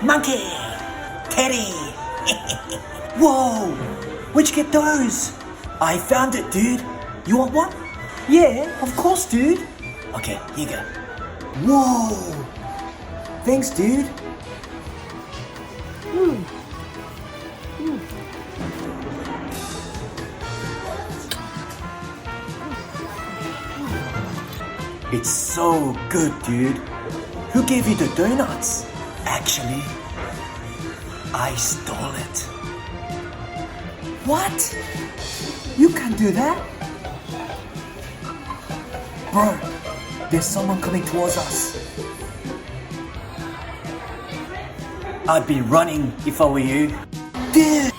Monkey! Teddy! Whoa! Where'd you get those? I found it, dude. You want one? Yeah, of course, dude. Okay, here you go. Whoa! Thanks, dude. It's so good, dude. Who gave you the donuts? Actually, I stole it. What? You can't do that? Bro, there's someone coming towards us. I'd be running if I were you. Dude!